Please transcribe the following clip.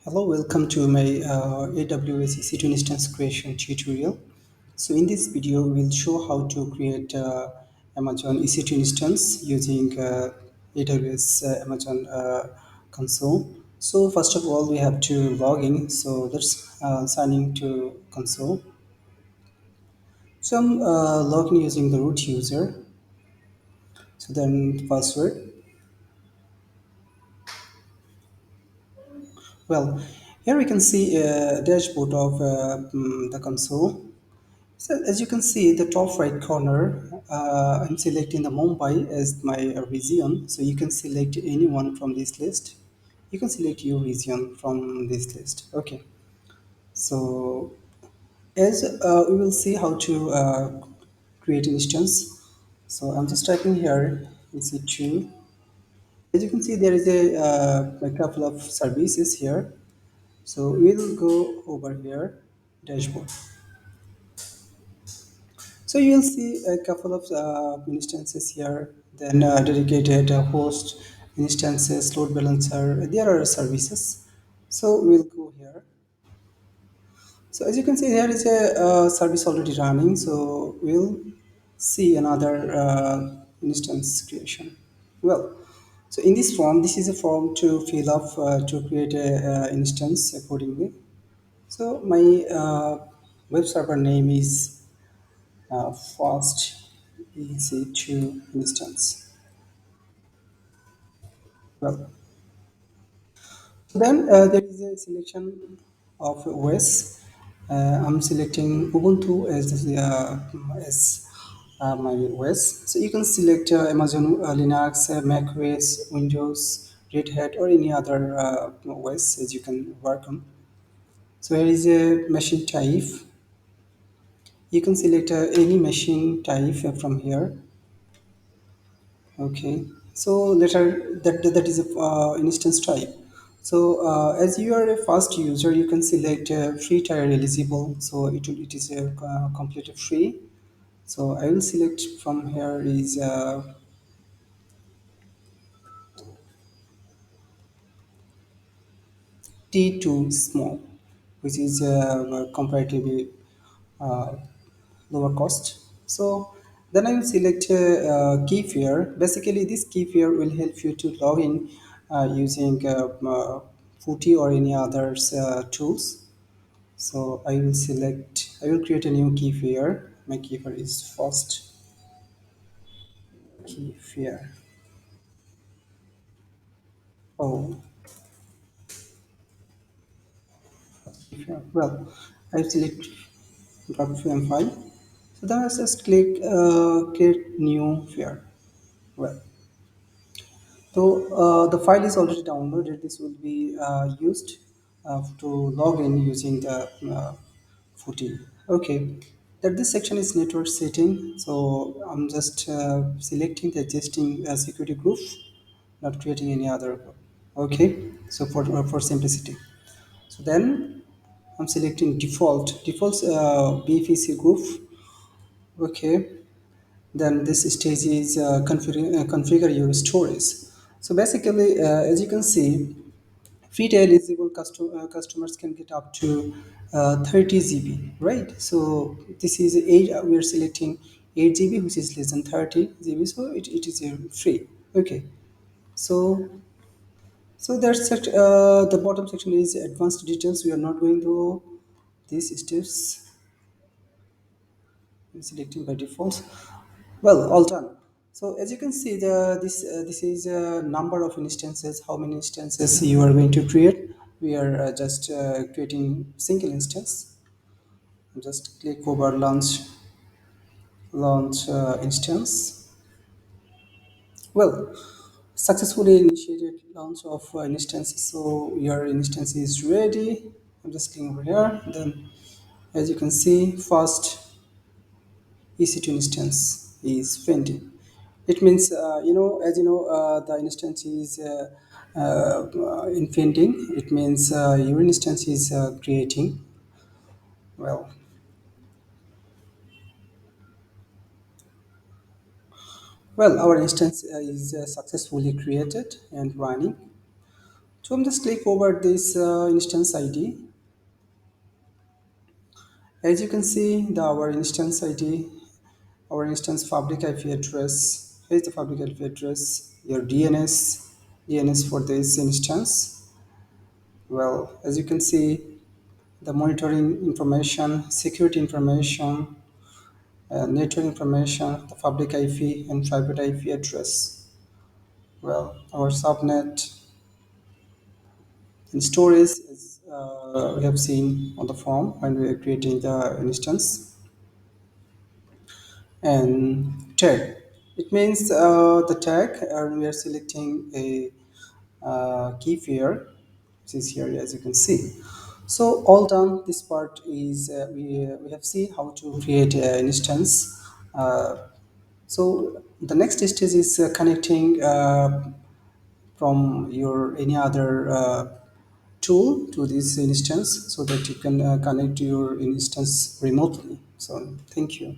Hello, welcome to my AWS EC2 instance creation tutorial. So in this video, we'll show how to create Amazon EC2 instance using AWS Amazon console. So first of all, we have to log in. So let's sign in to console. So I'm logging using the root user. So then password. Well, here we can see a dashboard of the console. So as you can see, the top right corner, I'm selecting the Mumbai as my region. So you can select anyone from this list. You can select your region from this list. Okay. So as we will see how to create instance. So I'm just typing here EC2. As you can see, there is a couple of services here. So we'll go over here, dashboard. So you'll see a couple of instances here, then dedicated host instances, load balancer. There are services. So we'll go here. So as you can see, there is a service already running. So we'll see another instance creation. Well, so in this form, this is a form to fill up to create a instance accordingly. So my web server name is fast EC2 instance. Well, then there is a selection of OS. I'm selecting Ubuntu as my OS. So you can select Amazon Linux, Mac OS, Windows, Red Hat, or any other OS as you can work on. So here is a machine type. You can select any machine type from here. Okay, so later that is a instance type. So as you are a fast user, you can select free tier eligible. So it is completely free. So I will select from here is T2 small, which is comparatively uh, lower cost. So then I will select key fare. Basically, this key fare will help you to log in using Footy or any other tools. So I will create a new key fare. My key fare is first key fare. Oh, key fare. Well, I select drop frame file. So then I just click create new fare. Well, so the file is already downloaded. This will be used to log in using the footy. Okay. That this section is network setting. So I'm just selecting the existing security group, not creating any other group. Okay. So for simplicity. So then I'm selecting default BPC group. Okay. Then this stage is configure your storage. So basically, as you can see, free to eligible customers can get up to 30 GB, right? So this is eight. We are selecting 8 GB, which is less than 30 GB, so it is free. Okay, so that's it. The bottom section is advanced details. We are not going to these steps. I'm selecting by default. Well, all done. So as you can see, this is a number of instances. How many instances you are going to create? We are just creating single instance. Just click over launch instance. Well, successfully initiated launch of instances. So your instance is ready. I'm just clicking over here. Then, as you can see, first EC2 instance is pending. It means, as you know, the instance is in pending. It means your instance is creating. Well, our instance is successfully created and running. So I'm just click over this instance ID. As you can see, our instance ID, our instance public IP address. Here is the public IP address. Your DNS for this instance. Well, as you can see, the monitoring information, security information, network information, the public IP and private IP address. Well, our subnet and storage is we have seen on the form when we are creating the instance. And tag, it means the tag we are selecting a key pair, which is here as you can see. So all done, this part is we have seen how to create an instance. So the next stage is connecting from your any other tool to this instance so that you can connect to your instance remotely. So thank you.